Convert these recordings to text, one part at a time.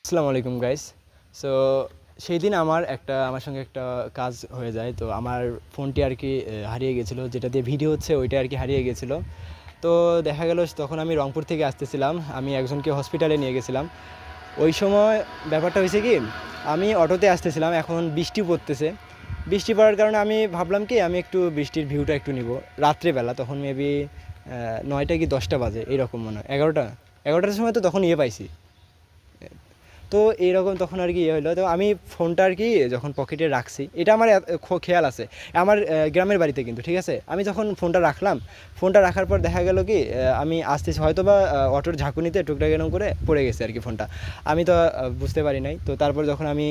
আসসালামু আলাইকুম guys. So সেই দিন আমার সঙ্গে একটা কাজ হয়ে যায়। তো আমার ফোনটি আর কি হারিয়ে গেছিলো, যেটা দিয়ে ভিডিও হচ্ছে ওইটা আর কি হারিয়ে গেছিলো। তো দেখা গেল তখন আমি রংপুর থেকে আসতেছিলাম, আমি একজনকে হসপিটালে নিয়ে গেছিলাম। ওই সময় ব্যাপারটা হয়েছে কি, আমি অটোতে আসতেছিলাম, এখন বৃষ্টি পড়তেছে। বৃষ্টি পড়ার কারণে আমি ভাবলাম কি আমি একটু বৃষ্টির ভিউটা একটু নিব। রাত্রেবেলা তখন মেবি 9টা কি 10টা বাজে, এইরকম মনে হয় 11টার সময় তো তখন পাইছি। তো এইরকম তখন আর কি হলো, তো আমি ফোনটা আর কি যখন পকেটে রাখছি, এটা আমার খেয়াল আছে আমার গ্রামের বাড়িতে কিন্তু, ঠিক আছে। আমি যখন ফোনটা রাখলাম, ফোনটা রাখার পর দেখা গেল কি আমি আসতেছি হয়তো বা অটোর ঝাঁকুনিতে টুকটাক এরকম করে পড়ে গেছে আর কি ফোনটা। আমি তো বুঝতে পারি নাই। তো তারপর যখন আমি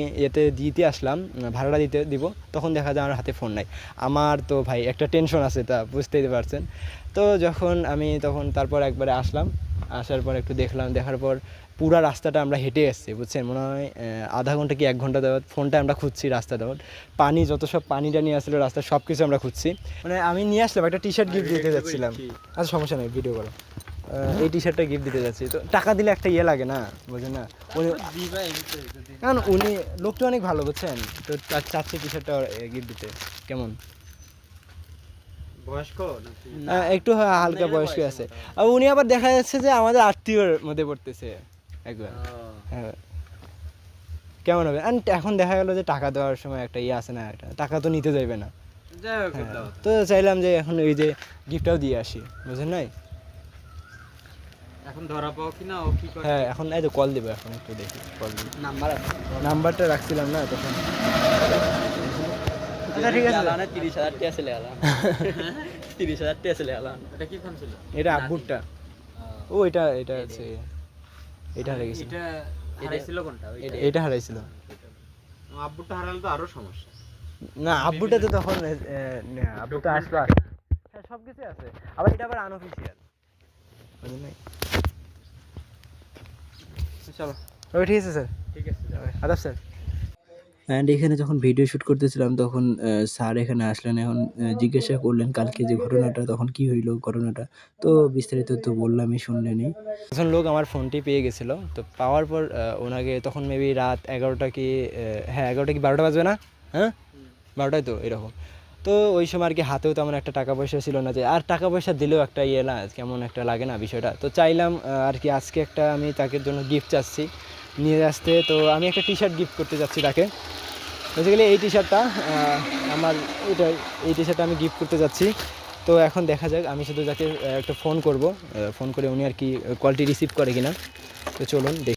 দিতে আসলাম, ভাড়াটা দিব, তখন দেখা যায় আমার হাতে ফোন নাই। আমার তো ভাই একটা টেনশন আছে, তা বুঝতেই পারছেন। তো যখন আমি তারপর একবারে আসলাম, আসার পর একটু দেখার পর পুরা রাস্তাটা আমরা হেঁটে এসেছি, বুঝছেন। মনে হয় আধা ঘন্টা কি 1 ঘন্টা দেওয়া ফোনটা আমরা খুঁজছি রাস্তা দেওয়ার। পানি যত সব পানিটা নিয়ে আসছিলো রাস্তার সব কিছু আমরা খুঁজছি। মানে আমি নিয়ে আসলাম একটা টি শার্ট গিফট দিতে যাচ্ছিলাম। আচ্ছা সমস্যা নেই, ভিডিও করো। এই টি শার্টটা গিফট দিতে যাচ্ছি, তো টাকা দিলে একটা লাগে না, বুঝেন না। কারণ উনি লোকটা অনেক ভালো, বুঝছেন। তো চাচ্ছে টি শার্টটা গিফট দিতে। কেমন বয়স্ক একটু হালকা বয়স্ক আছে, আর উনি আবার দেখা যাচ্ছে যে আমাদের আত্মীয়র মধ্যে পড়তেছে একবার। হ্যাঁ, কেমন হবে। এখন দেখা গেল যে টাকা দেওয়ার সময় একটা আছে না, একটা টাকা তো নিতে যাইবে না। তো চাইলাম যে এখন এই যে গিফটটাও দিয়ে আসি, বুঝেন নাই। এখন ধরা পাও কিনা ও কি করে? হ্যাঁ, এখন এই তো কল দেবো, এখন একটু দেখি কল দিই। নাম্বারটা রাখছিলাম না তখন। আচ্ছা ঠিক আছে, 30,000 টাকা ছিল আলাম 30,000 টাকা ছিল আলাম। এটা কি ফোন ছিল? এটা আব্বুরটা। ও এটা আছে, এটা হারিয়ে গেছে। এটা হারাইছিল কোনটা? এটা হারাইছিল। আব্বুটা হারালে তো আরো সমস্যা। না, আব্বুটা তো তখন আব্বুটা আসলো। হ্যাঁ, সব কিছু আছে, আবার এটা আবার আনঅফিসিয়াল, বুঝলেন নাই। চলো ওকে, ঠিক আছে স্যার, ঠিক আছে আদাব স্যার। অ্যান্ড এখানে যখন ভিডিও শ্যুট করতেছিলাম তখন স্যার এখানে আসলেন। এখন জিজ্ঞাসা করলেন কালকে যে ঘটনাটা, তখন কি হইলো ঘটনাটা। তো বিস্তারিত তো বললামই, শুনলেনই। একজন লোক আমার ফোনটি পেয়ে গেছিলো, তো পাওয়ার পর ওনাকে তখন মেবি রাত 11টা কি হ্যাঁ 11টা কি 12টা বাজবে না, হ্যাঁ 12টায় তো এরকম। তো ওই সময় আর কি হাতেও তেমন একটা টাকা পয়সা ছিল না, যে আর টাকা পয়সা দিলেও একটা না, কেমন একটা লাগে না বিষয়টা। তো চাইলাম আর কি আজকে একটা আমি তাকে জন্য গিফট চাচ্ছি নিয়ে আসতে। তো আমি একটা টি শার্ট গিফট করতে যাচ্ছি তাকে। বেসিক্যালি এই টি শার্টটা আমার এই টি শার্টটা আমি গিফট করতে যাচ্ছি। তো এখন দেখা যাক, আমি শুধু যাকে একটা ফোন করব, ফোন করে উনি আর কি কলটি রিসিভ করে কিনা। তো চলুন দেখি।